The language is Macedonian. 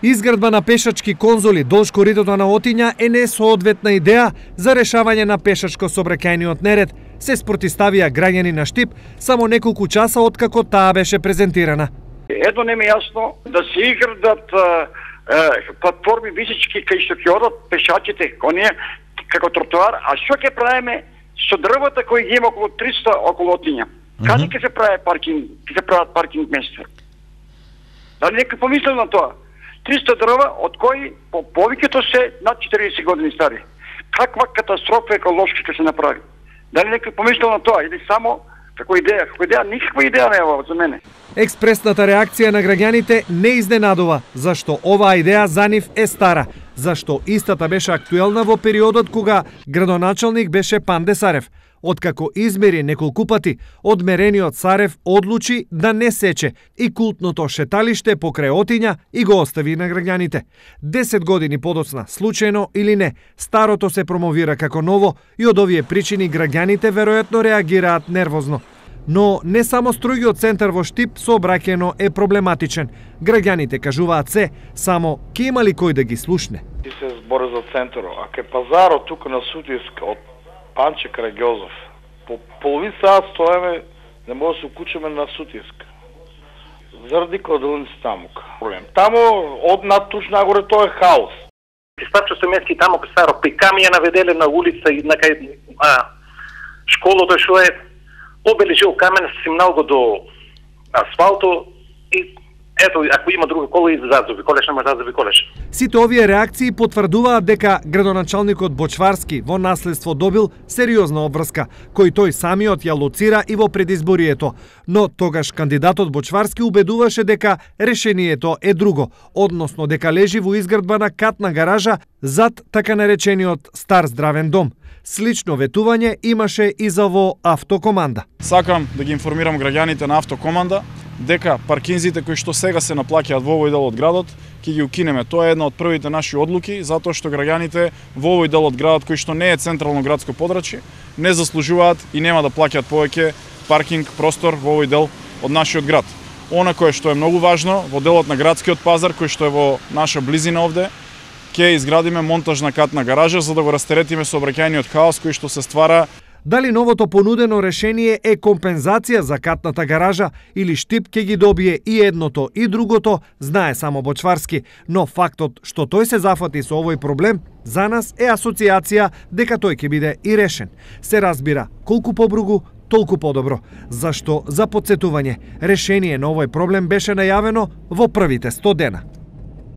Изградба на пешачки конзоли долж коридорот на Отиња е несоодветна идеја за решавање на пешачко-сообраќајниот неред, се спротиставија граѓани на Штип само неколку часа откако таа беше презентирана. Едно не ми е јасно да се изградат платформи височки кај што ќе одат пешачите, оние како тротоар, а што ќе правиме со дрвата кои ги има околу 300 околу Отиња? Каде ќе се прави паркинг, ќе се прават паркинг места? Дали некој помислил на тоа? 300 дрва, од кои по повеќето се над 40 години стари. Каква катастрофа еколошка ќе се направи? Дали некој помислил на тоа или само како идеја? Како идеја, никаква идеја не е за мене. Експресната реакција на граѓаните не изненадува, зашто оваа идеја за нив е стара, зашто истата беше актуелна во периодот кога градоначалник беше Панде Сарев. Откако измери неколку пати, одмерениот Сарев одлучи да не сече и култното шеталиште покрај Отиња и го остави на граѓаните. 10 години подоцна, случајно или не, старото се промовира како ново и од овие причини граѓаните веројатно реагираат нервозно. Но не само стругиот центар во Штип сообраќајно е проблематичен. Граѓаните кажуваат се, само ке има ли кој да ги слушне? Ти се збори за центарот, а кај пазарот тука на Сутиска од Панче Караѓозов, по половин саат стоеме, не може да се укучиме на Сутиска. Заради кладилници таму. Проблем. Таму од над туч нагоре тоа е хаос. Пистачо се мески таму кај старо пиками ја наведеле на улица и на кај школото што е обележил камен симнал го до асфалто и ето, ако има друга кола, и зазови колеш, нема зазови колеш. Сите овие реакции потврдуваат дека градоначалникот Бочварски во наследство добил сериозна обврска, кој тој самиот ја лоцира и во предизборието. Но тогаш кандидатот Бочварски убедуваше дека решението е друго, односно дека лежи во изградба на катна гаража зад така наречениот Стар здравен дом. Слично ветување имаше и за во Автокоманда. Сакам да ги информирам граѓаните на Автокоманда дека паркинзите кои што сега се наплаќаат во овој дел од градот, ќе ги укинеме. Тоа е една од првите наши одлуки, затоа што граѓаните во овој дел од градот, кој што не е централно градско подрачје, не заслужуваат и нема да плаќаат повеќе паркинг простор во овој дел од нашиот град. Она кое што е многу важно, во делот на градскиот пазар, кој што е во наша близина овде, ќе изградиме монтажна катна гаража за да го растеретиме сообраќајниот хаос кој што се ствара. Дали новото понудено решение е компензација за катната гаража или Штип ќе ги добие и едното и другото, знае само Бочварски, но фактот што тој се зафати со овој проблем за нас е асоциација дека тој ќе биде и решен. Се разбира, колку побругу, толку подобро, зашто за потсетување, решение на овој проблем беше најавено во првите 100 дена.